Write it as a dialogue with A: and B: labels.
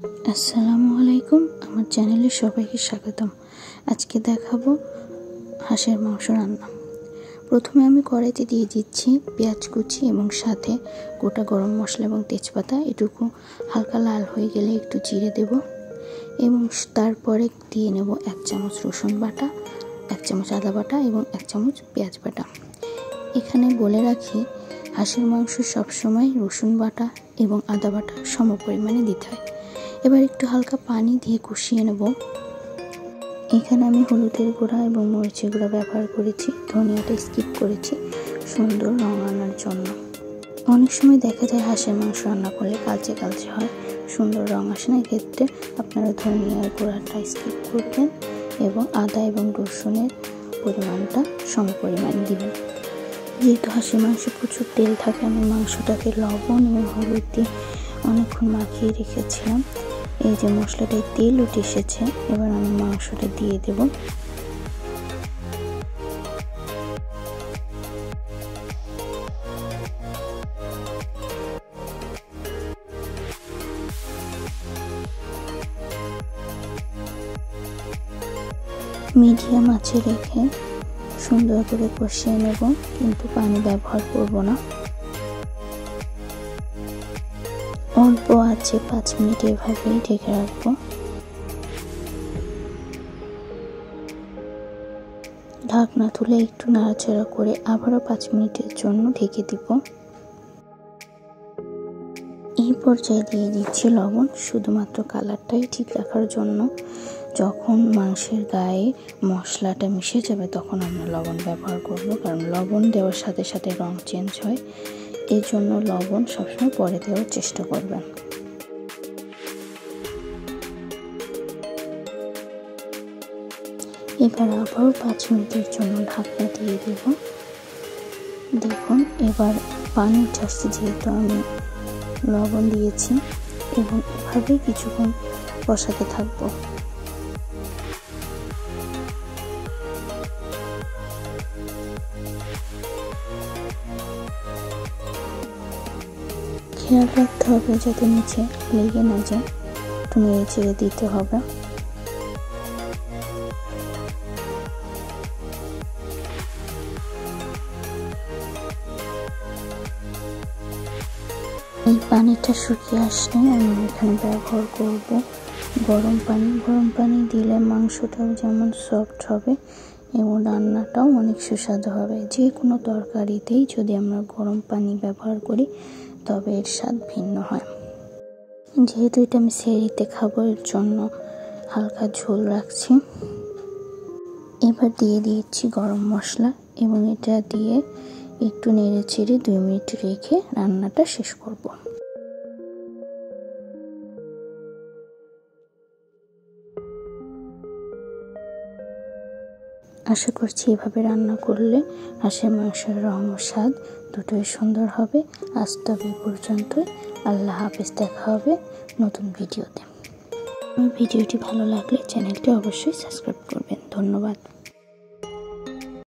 A: আসসালামু আলাইকুম, আমার চ্যানেলে সবাইকে স্বাগতম। আজকে দেখাবো হাঁসের মাংস রান্না। প্রথমে আমি কড়াইতে দিয়ে দিচ্ছি পেঁয়াজ কুচি এবং সাথে গোটা গরম মশলা এবং তেজপাতা। এটুকু হালকা লাল হয়ে গেলে একটু জিরে দেব এবং তারপরে দিয়ে নেব 1 চামচ রসুন বাটা, 1 চামচ আদা বাটা এবং 1 চামচ পেঁয়াজ বাটা। এখানে বলে রাখি, হাঁসের মাংস সবসময় রসুন বাটা এবং আদা বাটা সম পরিমাণে দিতে হয়। এবার একটু হালকা পানি দিয়ে কষিয়ে নেব। এখানে আমি হলুদের গুঁড়া এবং মরিচের গুঁড়া ব্যবহার করেছি, ধনিয়াটা স্কিপ করেছি সুন্দর রং আনার জন্য। অনেক সময় দেখা যায় হাঁসের মাংস রান্না করলে কালচে কালচে হয়, সুন্দর রং আসে না। এক্ষেত্রে আপনারা ধনিয়ার গুঁড়াটা স্কিপ করবেন এবং আদা এবং রসুনের পরিমাণটা সম পরিমাণে দিবেন। যেহেতু হাঁসের মাংসে প্রচুর তেল থাকে, আমি মাংসটাকে লবণ এবং হলুদ দিয়ে অনেকক্ষণ মাখিয়ে রেখেছিলাম। এই যে মশলাটায় তেল উঠে এসেছে, এবার আমি মাংসটা দিয়ে দেব। মিডিয়াম আঁচে রেখে সুন্দর করে কষিয়ে নেব, কিন্তু পানি ব্যবহার করব না। অল্প আছে 5 মিনিট এভাবেই ঢেকে রাখবো। ঢাকনা তুলে একটু নাড়াচাড়া করে আবারও 5 মিনিটের জন্য ঢেকে দিব। এই পর্যায়ে দিয়ে দিচ্ছি লবণ, শুধুমাত্র কালারটাই ঠিক রাখার জন্য। যখন মাংসের গায়ে মশলাটা মিশে যাবে তখন আমরা লবণ ব্যবহার করব, কারণ লবণ দেওয়ার সাথে সাথে রং চেঞ্জ হয়। এই জন্য লবণ সবসময় পরে দেওয়ার চেষ্টা করবেন। এবার আবারও 5 মিনিটের জন্য ঢাকনা দিয়ে দেব। দেখুন এবার পানি উঠে আসছে, যেহেতু আমি লবণ দিয়েছি, এবং এভাবেই কিছুক্ষণ কষাতে থাকবো। খেয়াল রাখতে হবে যাতে নিচে লেগে না যায়, একটু নেড়ে চেড়ে দিতে হবে। এই পানিটা শুকিয়ে আসলে আমি এখানে ব্যবহার করব গরম পানি। গরম পানি দিলে মাংসটাও যেমন সফট হবে এবং রান্নাটাও অনেক সুস্বাদু হবে। যে কোনো তরকারিতেই যদি আমরা গরম পানি ব্যবহার করি তবে এর স্বাদ ভিন্ন হয়। যেহেতু এটা আমি সেহরিতে খাবো, এর জন্য হালকা ঝোল রাখছি। এবার দিয়ে দিচ্ছি গরম মশলা এবং এটা দিয়ে একটু নেড়ে চেড়ে 2 মিনিট রেখে রান্নাটা শেষ করব। আশা করছি এভাবে রান্না করলে হাঁসের মাংসের রং ও স্বাদ দুটোই সুন্দর হবে। আজ তবে পর্যন্তই। আল্লাহ হাফেজ, দেখা হবে নতুন ভিডিওতে। ভিডিওটি ভালো লাগলে চ্যানেলটি অবশ্যই সাবস্ক্রাইব করবেন। ধন্যবাদ।